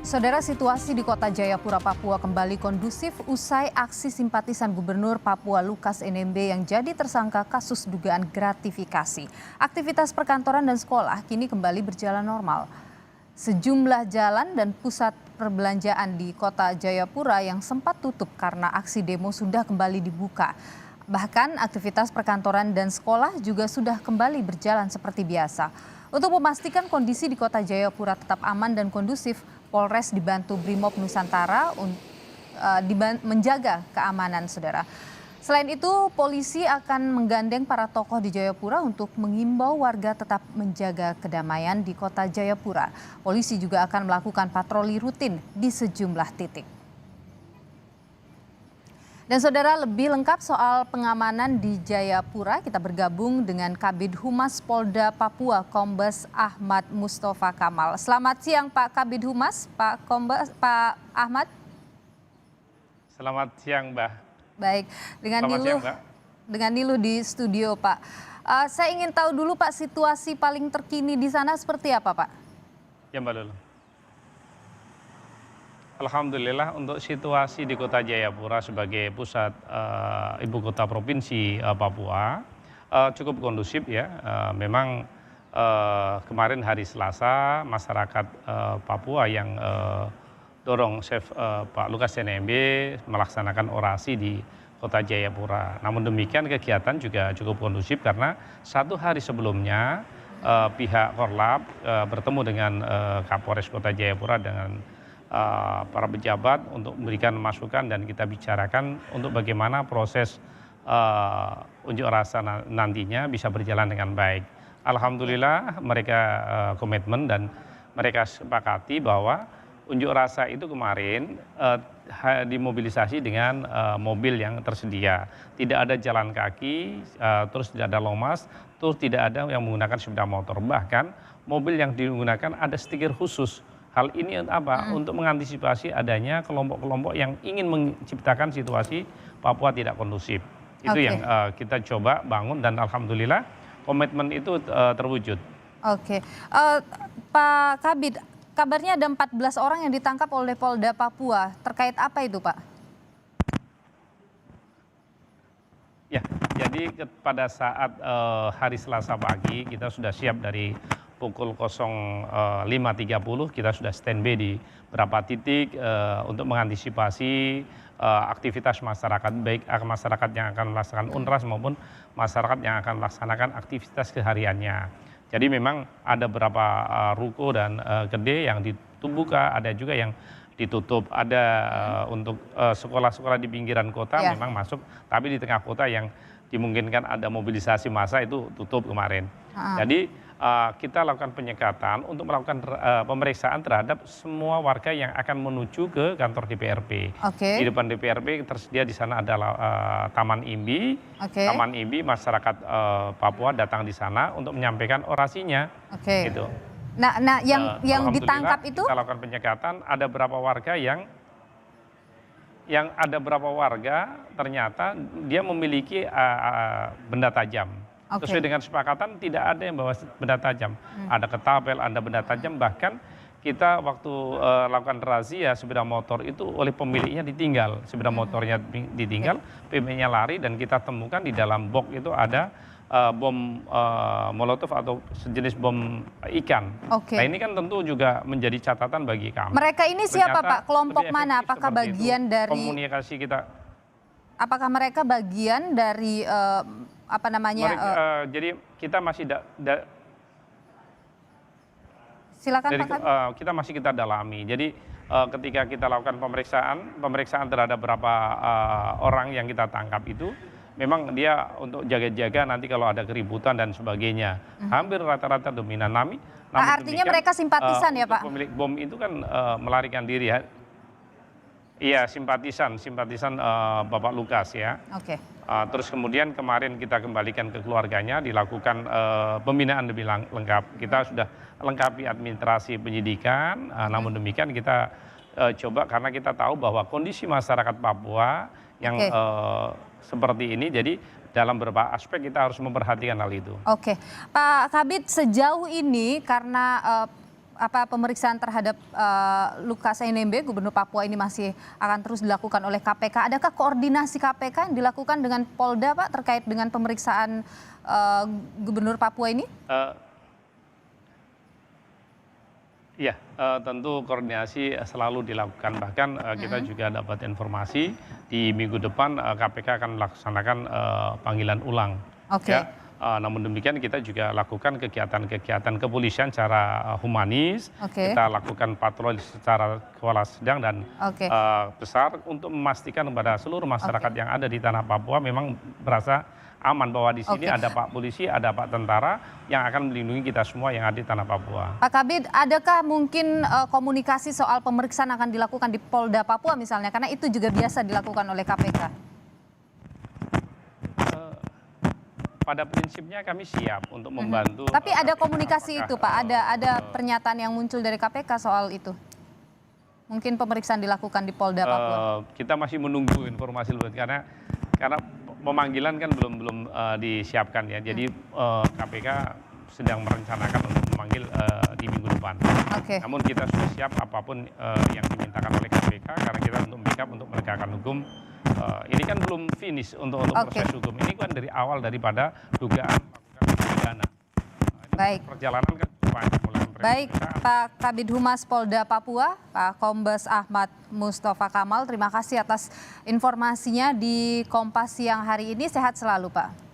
Saudara, situasi di Kota Jayapura, Papua kembali kondusif usai aksi simpatisan Gubernur Papua Lukas NMB yang jadi tersangka kasus dugaan gratifikasi. Aktivitas perkantoran dan sekolah kini kembali berjalan normal. Sejumlah jalan dan pusat perbelanjaan di Kota Jayapura yang sempat tutup karena aksi demo sudah kembali dibuka. Bahkan aktivitas perkantoran dan sekolah juga sudah kembali berjalan seperti biasa. Untuk memastikan kondisi di Kota Jayapura tetap aman dan kondusif, Polres dibantu Brimob Nusantara menjaga keamanan, saudara. Selain itu, polisi akan menggandeng para tokoh di Jayapura untuk mengimbau warga tetap menjaga kedamaian di Kota Jayapura. Polisi juga akan melakukan patroli rutin di sejumlah titik. Dan saudara, lebih lengkap soal pengamanan di Jayapura, kita bergabung dengan Kabid Humas Polda Papua, Kombes Ahmad Mustafa Kamal. Selamat siang Pak Kabid Humas, Pak Ahmad. Selamat siang, Mbak. Baik, dengan Niluh di studio, Pak. Saya ingin tahu dulu Pak, situasi paling terkini di sana seperti apa, Pak? Ya, Mbak Lulu. Alhamdulillah untuk situasi di Kota Jayapura sebagai pusat ibu kota provinsi Papua cukup kondusif ya. Memang kemarin hari Selasa masyarakat Papua yang dorong Chef Pak Lukas NMB melaksanakan orasi di Kota Jayapura. Namun demikian kegiatan juga cukup kondusif karena satu hari sebelumnya pihak Korlap bertemu dengan Kapolres Kota Jayapura dengan para pejabat untuk memberikan masukan dan kita bicarakan untuk bagaimana proses unjuk rasa nantinya bisa berjalan dengan baik. Alhamdulillah mereka komitmen dan mereka sepakati bahwa unjuk rasa itu kemarin dimobilisasi dengan mobil yang tersedia. Tidak ada jalan kaki, terus tidak ada lomas, terus tidak ada yang menggunakan sepeda motor. Bahkan mobil yang digunakan ada stiker khusus. Hal ini apa? Untuk mengantisipasi adanya kelompok-kelompok yang ingin menciptakan situasi Papua tidak kondusif. Itu yang kita coba bangun dan alhamdulillah komitmen itu terwujud. Oke, Pak Kabid, kabarnya ada 14 orang yang ditangkap oleh Polda Papua. Terkait apa itu, Pak? Ya, jadi pada saat hari Selasa pagi kita sudah siap dari pukul 05.30 kita sudah standby di beberapa titik untuk mengantisipasi aktivitas masyarakat, baik masyarakat yang akan melaksanakan UNRAS maupun masyarakat yang akan melaksanakan aktivitas kehariannya. Jadi memang ada beberapa ruko dan kedai yang dibuka, ada juga yang ditutup, ada untuk sekolah-sekolah di pinggiran kota memang masuk, tapi di tengah kota yang dimungkinkan ada mobilisasi massa itu tutup kemarin. Jadi kita lakukan penyekatan untuk melakukan pemeriksaan terhadap semua warga yang akan menuju ke kantor DPRP. Di depan DPRP tersedia di sana adalah Taman Imbi. Taman Imbi masyarakat Papua datang di sana untuk menyampaikan orasinya. Gitu. Nah, yang ditangkap itu? Kita lakukan penyekatan. Ada beberapa warga yang ada beberapa warga ternyata dia memiliki benda tajam. Sesuai dengan sepakatan tidak ada yang bawa benda tajam. Ada ketapel, ada benda tajam, bahkan kita waktu lakukan razia sepeda motor itu oleh pemiliknya ditinggal. Sepeda motornya ditinggal, PB-nya lari dan kita temukan di dalam box itu ada bom molotov atau sejenis bom ikan. Nah ini kan tentu juga menjadi catatan bagi kami. Mereka ini siapa Pak? Kelompok mana? Apakah bagian dari komunikasi kita? Apakah mereka bagian dari apa namanya? Jadi kita masih silakan Pak. Kita masih kita dalami. Jadi ketika kita lakukan pemeriksaan terhadap berapa orang yang kita tangkap itu, memang dia untuk jaga-jaga nanti kalau ada keributan dan sebagainya. Hampir rata-rata dominan namun artinya mereka simpatisan ya Pak? Pemilik bom itu kan melarikan diri ya. Iya, simpatisan Bapak Lukas ya. Terus kemudian kemarin kita kembalikan ke keluarganya, dilakukan pembinaan lebih lengkap. Kita sudah lengkapi administrasi penyidikan, namun demikian kita coba karena kita tahu bahwa kondisi masyarakat Papua yang seperti ini, jadi dalam beberapa aspek kita harus memperhatikan hal itu. Pak Kabid, sejauh ini karena pemeriksaan terhadap Lukas NMB, Gubernur Papua ini masih akan terus dilakukan oleh KPK. Adakah koordinasi KPK yang dilakukan dengan Polda, Pak, terkait dengan pemeriksaan Gubernur Papua ini? Iya, tentu koordinasi selalu dilakukan. Bahkan kita juga dapat informasi di minggu depan KPK akan melaksanakan panggilan ulang. Oke. Ya. Namun demikian kita juga lakukan kegiatan-kegiatan kepolisian secara humanis. Oke. Kita lakukan patroli secara skala sedang dan besar untuk memastikan kepada seluruh masyarakat yang ada di tanah Papua memang berasa aman bahwa di sini ada Pak Polisi, ada Pak Tentara yang akan melindungi kita semua yang ada di tanah Papua. Pak Kabid, adakah mungkin komunikasi soal pemeriksaan akan dilakukan di Polda Papua misalnya? Karena itu juga biasa dilakukan oleh KPK. Pada prinsipnya kami siap untuk membantu. Tapi ada komunikasi itu, Pak? Ada pernyataan yang muncul dari KPK soal itu? Mungkin pemeriksaan dilakukan di Polda Papua? Kita masih menunggu informasi lebih karena pemanggilan kan belum disiapkan ya. Jadi KPK sedang merencanakan untuk memanggil di minggu depan. Namun kita sudah siap apapun yang dimintakan oleh KPK karena kita untuk backup untuk menegakkan hukum. Ini kan belum finish untuk proses hukum. Ini kan dari awal daripada dugaan melakukan pidana. Baik. Perjalanan kan panjang. Baik, Pak Kabid Humas Polda Papua, Pak Kombes Ahmad Mustafa Kamal, terima kasih atas informasinya di Kompas siang hari ini. Sehat selalu, Pak.